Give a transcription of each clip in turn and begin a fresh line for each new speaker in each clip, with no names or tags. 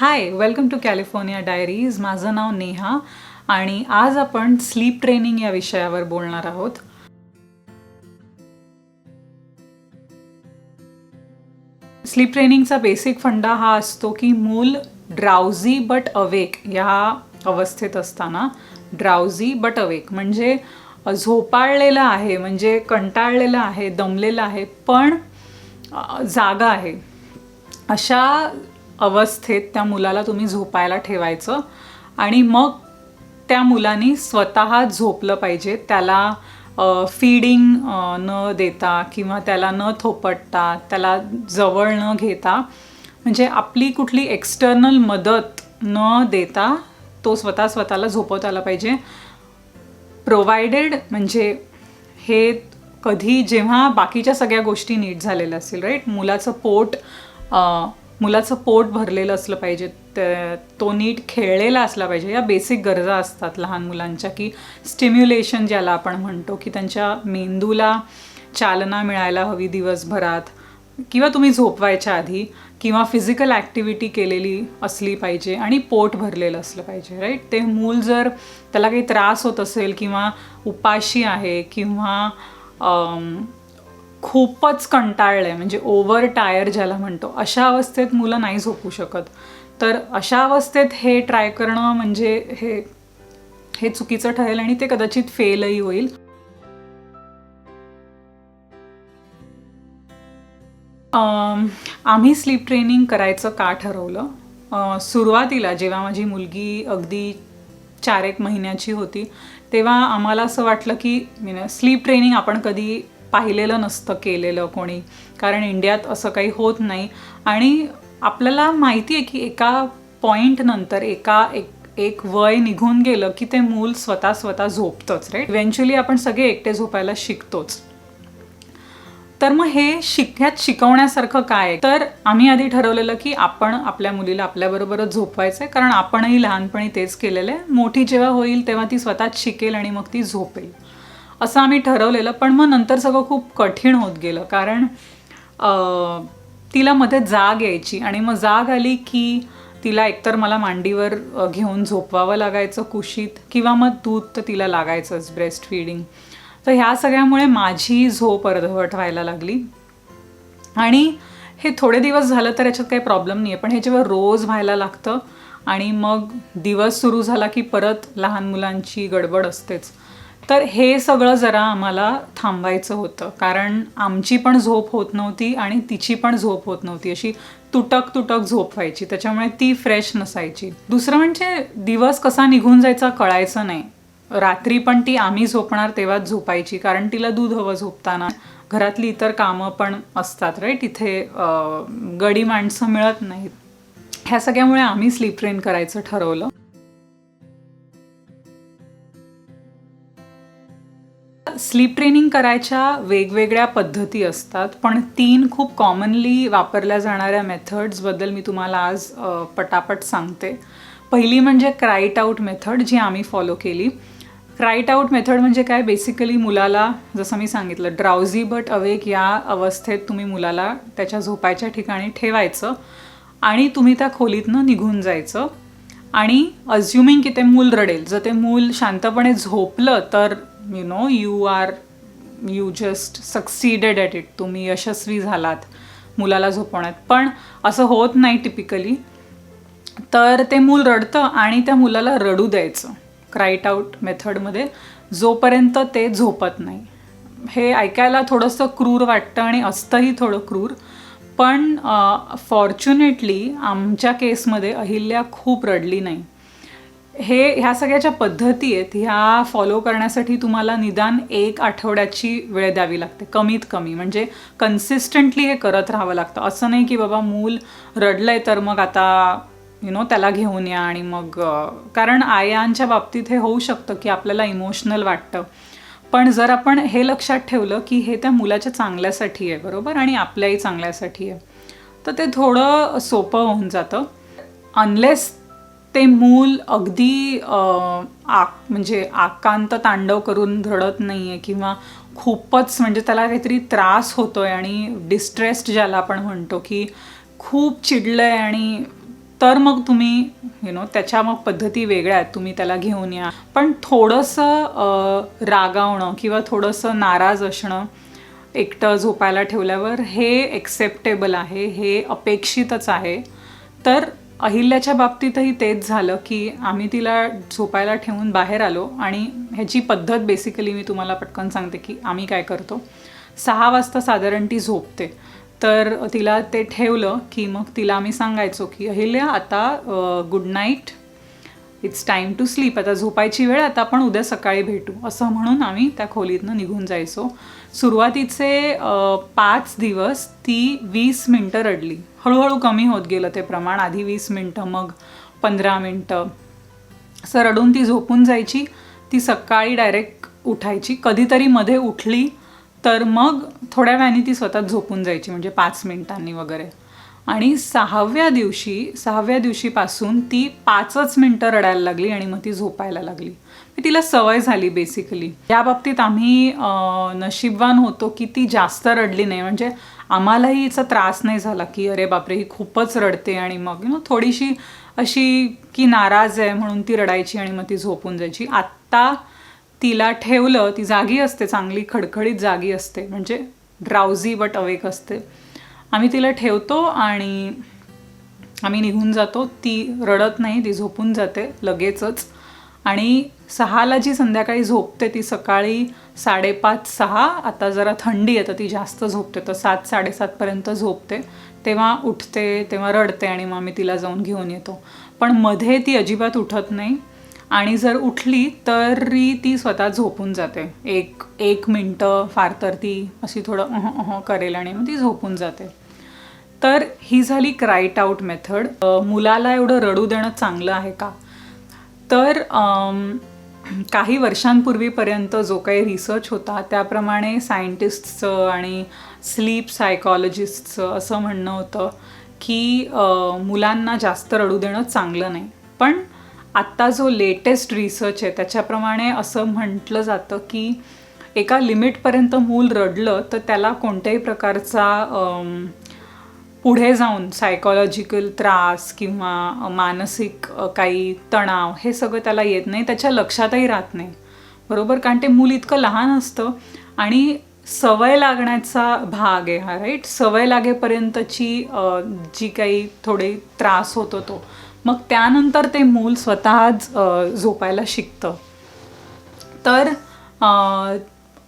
High, welcome to California diaries. माझं नाव नेहा आणि आज आपण स्लीप ट्रेनिंग या विषयावर बोलणार आहोत. स्लीप ट्रेनिंगचा बेसिक फंडा हा असतो की मूल ड्राउझी बट अवेक या अवस्थेत असताना, ड्राउझी बट अवेक म्हणजे झोपाळलेलं आहे, म्हणजे कंटाळलेलं आहे, दमलेलं आहे, पण जागा आहे, अशा अवस्थेत त्या मुलाला तुम्ही झोपायला ठेवायचं. आणि मग त्या मुलांनी स्वतः झोपलं पाहिजे. त्याला फीडिंग न देता किंवा त्याला न थोपटता, त्याला जवळ न घेता, म्हणजे आपली कुठली एक्सटर्नल मदत न देता तो स्वतःला झोपवता आला पाहिजे. प्रोव्हायडेड म्हणजे हे कधी जेव्हा बाकीच्या सगळ्या गोष्टी नीट झालेल्या असतील, राईट. मुलाचं पोट भरलेलं असलं पाहिजे, तो नीट खेळलेला असला पाहिजे. या बेसिक गरजा असतात लहान मुलांच्या, की स्टिम्युलेशन ज्याला आपण म्हणतो, की त्यांच्या मेंदूला चालना मिळायला हवी दिवसभरात, किंवा तुम्ही झोपवायच्या आधी, किंवा फिजिकल ॲक्टिव्हिटी केलेली असली पाहिजे आणि पोट भरलेलं असलं पाहिजे, राईट. ते मूल जर त्याला काही त्रास होत असेल किंवा उपाशी आहे किंवा खूपच कंटाळलं आहे, म्हणजे ओव्हर टायर ज्याला म्हणतो, अशा अवस्थेत मुलं नाही झोपू शकत. तर अशा अवस्थेत हे ट्राय करणं म्हणजे हे चुकीचं ठरेल आणि ते कदाचित फेलही होईल. आम्ही स्लीप ट्रेनिंग करायचं का ठरवलं? सुरुवातीला जेव्हा माझी मुलगी अगदी 4-1 महिन्याची होती, तेव्हा आम्हाला असं वाटलं की स्लीप ट्रेनिंग आपण कधी पाहिलेलं नसतं केलेलं कोणी, कारण इंडियात असं काही होत नाही. आणि आपल्याला माहिती आहे की एका पॉईंट नंतर एक वय निघून गेलं की ते मूल स्वतः झोपतंच, राईट. इव्हेंच्युअली आपण सगळे एकटे झोपायला शिकतोच. तर मग ह्यात शिकवण्यासारखं काय? तर आम्ही आधी ठरवलेलं की आपण आपल्या मुलीला आपल्याबरोबरच झोपवायचं आहे, कारण आपणही लहानपणी तेच केलेलं आहे. मोठी जेव्हा होईल तेव्हा ती स्वतःच शिकेल आणि मग ती झोपेल, असं आम्ही ठरवलेलं. पण मग नंतर सगळं खूप कठीण होत गेलं, कारण तिला मध्ये जाग यायची आणि मग जाग आली की तिला एकतर मला मांडीवर घेऊन झोपवावं लागायचं कुशीत, किंवा मग दूध तर तिला लागायचंच, ब्रेस्ट फीडिंग. तर ह्या सगळ्यामुळे माझी झोप अर्धवट व्हायला लागली. आणि हे थोडे दिवस झालं तर याच्यात काही प्रॉब्लेम नाही आहे, पण हे जेव्हा रोज व्हायला लागतं आणि मग दिवस सुरू झाला की परत लहान मुलांची गडबड असतेच. तर हे सगळं जरा आम्हाला थांबायचं होतं, कारण आमची पण झोप होत नव्हती आणि तिची पण झोप होत नव्हती. अशी तुटक झोप व्हायची, त्याच्यामुळे ती फ्रेश नसायची. दुसरं म्हणजे दिवस कसा निघून जायचा कळायचं नाही. रात्री पण ती आम्ही झोपणार तेव्हाच झोपायची, कारण तिला दूध हवं झोपताना. घरातली इतर कामं पण असतात, राईट. इथे गडी माणसं मिळत नाहीत. ह्या सगळ्यामुळे आम्ही स्लीप ट्रेन करायचं ठरवलं. स्लीप ट्रेनिंग करायच्या वेगवेगळ्या पद्धती असतात, पण 3 खूप कॉमनली वापरल्या जाणाऱ्या मेथड्सबद्दल मी तुम्हाला आज पटापट सांगते. पहिली म्हणजे क्राईट आऊट मेथड, जी आम्ही फॉलो केली. क्राईट आऊट मेथड म्हणजे काय? बेसिकली मुलाला, जसं मी सांगितलं, ड्राउझी बट अवेक या अवस्थेत तुम्ही मुलाला त्याच्या झोपायच्या ठिकाणी ठेवायचं आणि तुम्ही त्या खोलीतनं निघून जायचं. आणि अज्युमिंग की ते मूल रडेल. जर ते मूल शांतपणे झोपलं तर you just succeeded at it, तुम्ही यशस्वी झालात मुलाला झोपवण्यात. पण असं होत नाही टिपिकली. तर ते मूल रडतं आणि त्या मुलाला रडू द्यायचं क्राईट आऊट मेथडमध्ये, जोपर्यंत ते झोपत नाही. हे ऐकायला थोडंसं क्रूर वाटतं आणि असतंही थोडं क्रूर, पण फॉर्च्युनेटली आमच्या केसमध्ये अहिल्या खूप रडली नाही. ह्या सगळ्याच्या पद्धती आहेत, ह्या फॉलो करण्यासाठी तुम्हाला निदान 1 आठवड्याची वेळ द्यावी लागते, कमीत कमी. म्हणजे कन्सिस्टंटली हे करत राहावं लागतं. असं नाही की बाबा मूल रडलंय तर मग आता त्याला घेऊन या आणि मग, कारण आयांच्या बाबतीत हे होऊ शकतं की आपल्याला इमोशनल वाटतं. पण जर आपण हे लक्षात ठेवलं की हे त्या मुलाच्या चांगल्यासाठी आहे, बरोबर, आणि आपल्याही चांगल्यासाठी आहे, तर ते थोडं सोपं होऊन जातं. अनलेस ते मूल अगदी म्हणजे आकांत तांडव करून रडत नाही आहे किंवा खूपच म्हणजे त्याला काहीतरी त्रास होतो आहे आणि डिस्ट्रेस्ड ज्याला आपण म्हणतो, की खूप चिडलं आहे आणि तर मग तुम्ही त्याच्या मग पद्धती वेगळ्या आहेत, तुम्ही त्याला घेऊन या. पण थोडंसं रागावणं किंवा थोडंसं नाराज असणं एकटं झोपायला ठेवल्यावर हे एक्सेप्टेबल आहे, हे अपेक्षितच आहे. तर अहिल्याच्या बाबतीतही तेच झालं की आम्ही तिला झोपायला ठेवून बाहेर आलो आणि ह्याची पद्धत बेसिकली मी तुम्हाला पटकन सांगते की आम्ही काय करतो. 6 वाजता साधारण ती झोपते, तर तिला ते ठेवलं की मग तिला आम्ही सांगायचो की अहिल्या आता good night, it's time to sleep, आता झोपायची वेळ, आता आपण उद्या सकाळी भेटू, असं म्हणून आम्ही त्या खोलीतनं निघून जायचो. सुरुवातीचे 5 दिवस ती 20 मिनटं रडली. हळूहळू कमी होत गेलं ते प्रमाण. आधी 20 मिनटं, मग 15 मिनटं, असं रडून ती झोपून जायची. ती सकाळी डायरेक्ट उठायची. कधीतरी मध्ये उठली तर मग थोड्या वेळाने ती स्वतःच झोपून जायची, म्हणजे 5 मिनिटांनी वगैरे. आणि 6व्या दिवशीपासून ती 5च मिनटं रडायला लागली आणि मग ती झोपायला लागली. तिला सवय झाली बेसिकली. या बाबतीत आम्ही नशीबवान होतो की ती जास्त रडली नाही, म्हणजे आम्हालाही हिचा त्रास नाही झाला की अरे बापरे ही खूपच रडते आणि मग थोडीशी अशी की नाराज आहे म्हणून ती रडायची आणि मग ती झोपून जायची. आत्ता तिला ठेवलं, ती जागी असते, चांगली खडखडीत जागी असते, म्हणजे ड्राउझी बट अवेक असते. आम्ही तिला ठेवतो आणि आम्ही निघून जातो. ती रडत नाही, ती झोपून जाते लगेचच. आणि 6ला जी संध्याकाळी झोपते ती सकाळी 5:30-6, आता जरा थंडी आहे तर ती जास्त झोपते, तर 7-7:30पर्यंत झोपते. तेव्हा उठते, तेव्हा रडते आणि मग आम्ही तिला जाऊन घेऊन येतो. पण मध्ये ती अजिबात उठत नाही आणि जर उठली तरी ती स्वतः झोपून जाते. एक मिनटं फार तर ती अशी थोडं करेल आणि मग ती झोपून जाते. तर ही झाली क्राईट आउट मेथड. मुलाला एवढं रडू देणं चांगलं आहे का? तर काही वर्षांपूर्वीपर्यंत जो काही रिसर्च होता त्याप्रमाणे सायंटिस्टचं आणि स्लीप सायकॉलॉजिस्टचं असं म्हणणं होतं की मुलांना जास्त रडू देणं चांगलं नाही. पण आत्ता जो लेटेस्ट रिसर्च आहे त्याच्याप्रमाणे असं म्हटलं जातं की एका लिमिटपर्यंत मूल रडलं तर त्याला कोणत्याही प्रकारचा पुढे जाऊन सायकॉलॉजिकल त्रास किंवा मानसिक काही तणाव हे सगळं त्याला येत नाही, त्याच्या लक्षातही राहत नाही. बरोबर, कारण ते मूल इतकं लहान असतं आणि सवय लागण्याचा भाग आहे हा, राईट. सवय लागेपर्यंतची जी काही थोडी त्रास होतो तो, मग त्यानंतर ते मूल स्वतःच झोपायला शिकतं. तर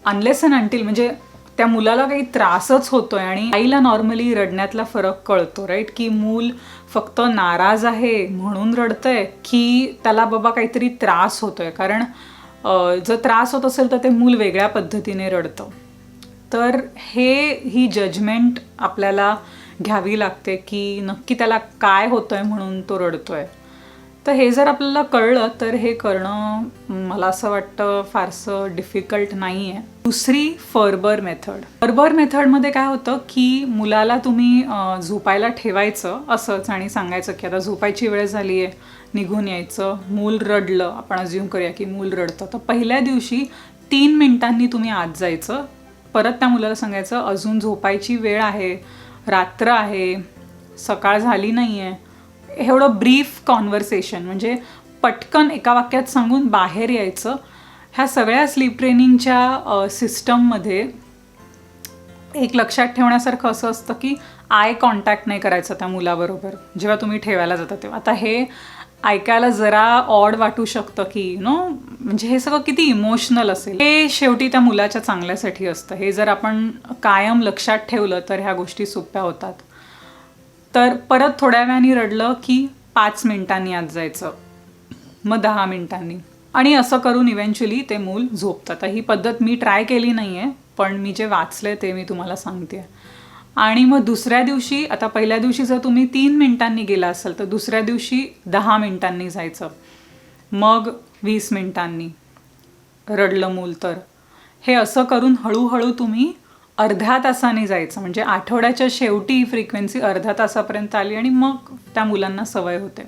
अनलेस अँड अंटिल म्हणजे त्या मुलाला काही त्रासच होतोय आणि आईला नॉर्मली रडण्यातला फरक कळतो, राईट, की मूल फक्त नाराज आहे म्हणून रडतंय की त्याला बाबा काहीतरी त्रास होतोय. कारण जर त्रास होत असेल तर ते मूल वेगळ्या पद्धतीने रडतं. तर ही जजमेंट आपल्याला घ्यावी लागते की नक्की त्याला काय होतंय म्हणून तो रडतोय. तर हे जर आपल्याला कळलं तर हे करणं मला असं वाटतं फारसं डिफिकल्ट नाही आहे. दुसरी फर्बर मेथड. फर्बर मेथडमध्ये काय होतं की मुलाला तुम्ही झोपायला ठेवायचं असंच आणि सांगायचं की आता झोपायची वेळ झाली आहे, निघून यायचं. मूल रडलं, आपण अज्युम करूया की मूल रडतं, तर पहिल्या दिवशी 3 मिनिटांनी तुम्ही आत जायचं. परत त्या मुलाला सांगायचं अजून झोपायची वेळ आहे, रात्र आहे, सकाळ झाली नाही आहे. एवढं ब्रीफ कॉन्व्हर्सेशन, म्हणजे पटकन एका वाक्यात सांगून बाहेर यायचं. ह्या सगळ्या स्लीप ट्रेनिंगच्या सिस्टममध्ये एक लक्षात ठेवण्यासारखं असं असतं की आय कॉन्टॅक्ट नाही करायचं त्या मुलाबरोबर जेव्हा तुम्ही ठेवायला जाता तेव्हा. आता हे ऐकायला जरा ऑड वाटू शकतं की म्हणजे हे सगळं किती इमोशनल असेल. हे शेवटी त्या मुलाच्या चांगल्यासाठी असतं. हे जर आपण कायम लक्षात ठेवलं तर ह्या गोष्टी सोप्या होतात. तर परत थोड्या वेळाने रडलं की 5 मिनिटांनी आत जायचं, मग 10 मिनिटांनी, आणि असं करून इव्हेंच्युअली ते मूल झोपतं. तर ही पद्धत मी ट्राय केली नाही आहे, पण मी जे वाचले ते मी तुम्हाला सांगते. आणि मग दुसऱ्या दिवशी, आता पहिल्या दिवशी जर तुम्ही 3 मिनिटांनी गेला असाल तर दुसऱ्या दिवशी 10 मिनिटांनी जायचं, मग 20 मिनिटांनी. रडलं मूल तर हे असं करून हळूहळू तुम्ही अर्ध्या तासाने जायचं, म्हणजे आठवड्याच्या शेवटी फ्रिक्वेन्सी अर्ध्या तासापर्यंत आली आणि मग त्या मुलांना सवय होते.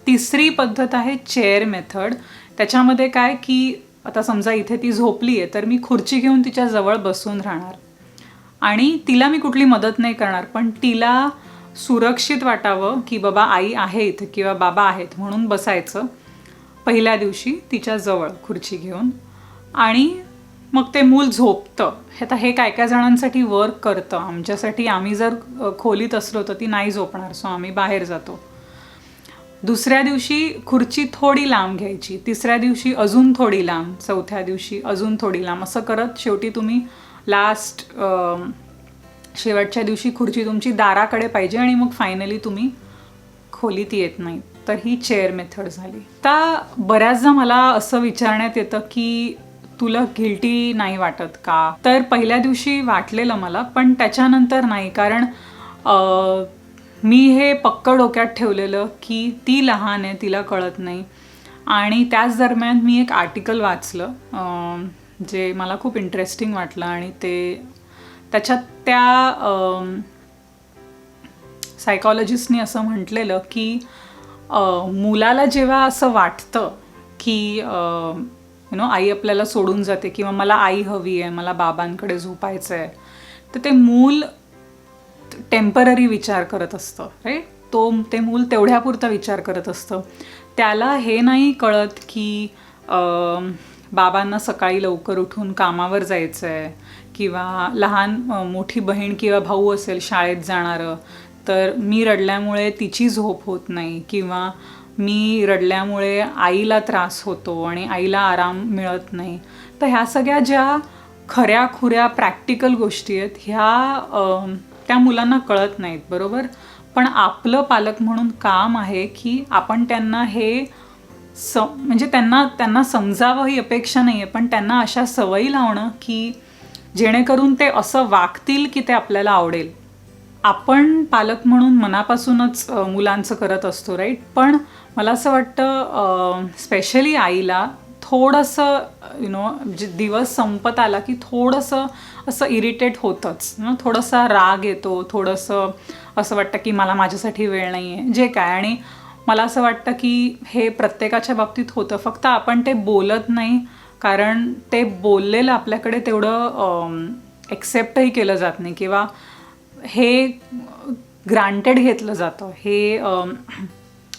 तिसरी पद्धत आहे चेअर मेथड. त्याच्यामध्ये काय की आता समजा इथे ती झोपली आहे तर मी खुर्ची घेऊन तिच्या जवळ बसून राहणार आणि तिला मी कुठली मदत नाही करणार, पण तिला सुरक्षित वाटावं की बाबा आई आहे इथे किंवा बाबा आहेत म्हणून बसायचं पहिल्या दिवशी तिच्या जवळ खुर्ची घेऊन. आणि मग ते मूल झोपतं. आता हे काय काय जणांसाठी वर्क करतं. आमच्यासाठी आम्ही जर खोलीत असलो तर ती नाही झोपणार, सो आम्ही बाहेर जातो. दुसऱ्या दिवशी खुर्ची थोडी लांब घ्यायची, तिसऱ्या दिवशी अजून थोडी लांब, चौथ्या दिवशी अजून थोडी लांब, असं करत शेवटी तुम्ही शेवटच्या दिवशी खुर्ची तुमची दाराकडे पाहिजे आणि मग फायनली तुम्ही खोलीत येत नाही. तर ही चेअर मेथड झाली. आता बऱ्याचदा मला असं विचारण्यात येतं की तुला गिल्टी नाही वाटत का? तर पहिल्या दिवशी वाटलेलं मला, पण त्याच्यानंतर नाही. कारण मी हे पक्क डोक्यात ठेवलेलं की ती लहान आहे, तिला कळत नाही. आणि त्याच दरम्यान मी एक आर्टिकल वाचलं जे मला खूप इंटरेस्टिंग वाटलं आणि त्याच्यात त्या सायकॉलॉजिस्टनी असं म्हटलेलं की मुलाला जेव्हा असं वाटतं की आई आपल्याला सोडून जाते किंवा मला आई हवी आहे, मला बाबांकडे झोपायचं आहे, तर ते मूल टेम्पररी विचार करत असतं, राईट? ते मूल तेवढ्यापुरता विचार करत असतं. त्याला हे नाही कळत की बाबांना सकाळी लवकर उठून कामावर जायचं आहे किंवा लहान मोठी बहीण किंवा भाऊ असेल शाळेत जाणारं, तर मी रडल्यामुळे तिची झोप होत नाही किंवा मी रडल्यामुळे आईला त्रास होतो आणि आईला आराम मिळत नाही. तर ह्या सगळ्या ज्या खऱ्या खुऱ्या प्रॅक्टिकल गोष्टी आहेत ह्या त्या मुलांना कळत नाहीत, बरोबर? पण आपलं पालक म्हणून काम आहे की आपण त्यांना हे म्हणजे त्यांना समजावं ही अपेक्षा नाही आहे, पण त्यांना अशा सवयी लावणं की जेणेकरून ते असं वागतील की ते आपल्याला आवडेल. आपण पालक म्हणून मनापासूनच मुलांचं करत असतो, राईट? पण मला असं वाटतं स्पेशली आईला थोडंसं दिवस संपत आला की थोडंसं असं इरिटेट होतंच, थोडासा राग येतो, थोडंसं असं वाटतं की मला माझ्यासाठी वेळ नाही आहे, जे काय. आणि मला असं वाटतं की हे प्रत्येकाच्या बाबतीत होतं, फक्त आपण ते बोलत नाही, कारण ते बोललेलं आपल्याकडे तेवढं एक्सेप्टही केलं जात नाही किंवा हे ग्रांटेड घेतलं जातं.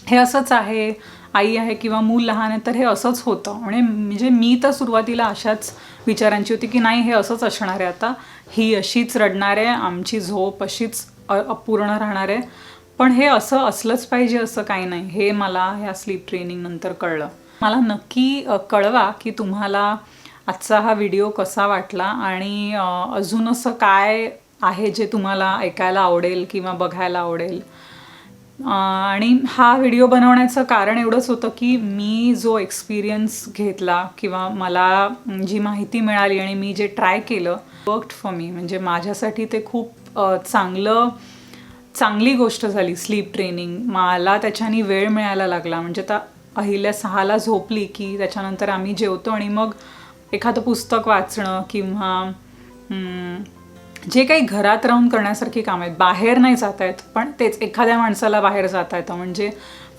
हे असंच आहे, आई आहे किंवा मूल लहान आहे तर हे असंच होतं. म्हणजे मी तर सुरुवातीला अशाच विचारांची होती की नाही, हे असंच असणार आहे, आता ही अशीच रडणार आहे, आमची झोप अशीच अपूर्ण राहणार आहे. पण हे असं असलंच पाहिजे असं काही नाही, हे मला ह्या स्लीप ट्रेनिंग नंतर कळलं. मला नक्की कळवा की तुम्हाला आजचा हा व्हिडिओ कसा वाटला आणि अजून असं काय आहे जे तुम्हाला ऐकायला आवडेल किंवा बघायला आवडेल. आणि हा व्हिडिओ बनवण्याचं कारण एवढंच होतं की मी जो एक्सपिरियन्स घेतला किंवा मला जी माहिती मिळाली आणि मी जे ट्राय केलं वर्कड फॉर मी. म्हणजे माझ्यासाठी ते खूप चांगली गोष्ट झाली स्लीप ट्रेनिंग. मला त्याच्याने वेळ मिळायला लागला. म्हणजे आता अहिल्या 6ला झोपली की त्याच्यानंतर आम्ही जेवतो आणि मग एखादं पुस्तक वाचणं किंवा जे काही घरात राहून करण्यासारखी कामं आहेत, बाहेर नाही जात आहेत, पण तेच एखाद्या माणसाला बाहेर जाता येतं. म्हणजे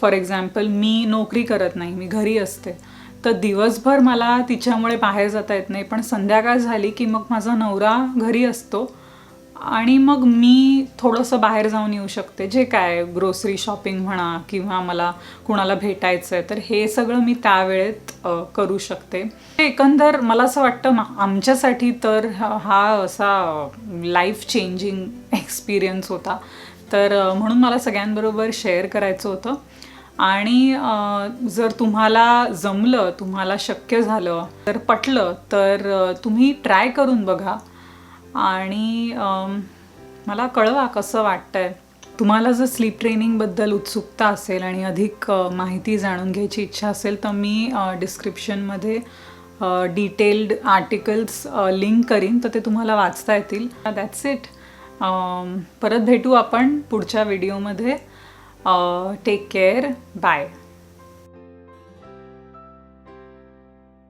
फॉर एक्झाम्पल मी नोकरी करत नाही, मी घरी असते, तर दिवसभर मला तिच्यामुळे बाहेर जाता येत नाही. पण संध्याकाळ झाली की मग माझा नवरा घरी असतो आणि मग मी थोडंसं बाहेर जाऊन येऊ शकते, जे काय ग्रोसरी शॉपिंग म्हणा किंवा मला कुणाला भेटायचं आहे तर हे सगळं मी त्यावेळेत करू शकते. एकंदर मला असं वाटतं आमच्यासाठी तर हा असा लाईफ चेंजिंग एक्सपिरियन्स होता. तर म्हणून मला सगळ्यांबरोबर शेअर करायचं होतं. आणि जर तुम्हाला जमलं, तुम्हाला शक्य झालं, तर पटलं तर तुम्ही ट्राय करून बघा आणि मला कळवा कसं वाटतंय. तुम्हाला जर स्लीप ट्रेनिंगबद्दल उत्सुकता असेल आणि अधिक माहिती जाणून घ्यायची इच्छा असेल तर मी डिस्क्रिप्शनमध्ये डिटेल्ड आर्टिकल्स लिंक करीन, तर ते तुम्हाला वाचता येतील. That's it. परत भेटू आपण पुढच्या व्हिडिओमध्ये. Take care. बाय.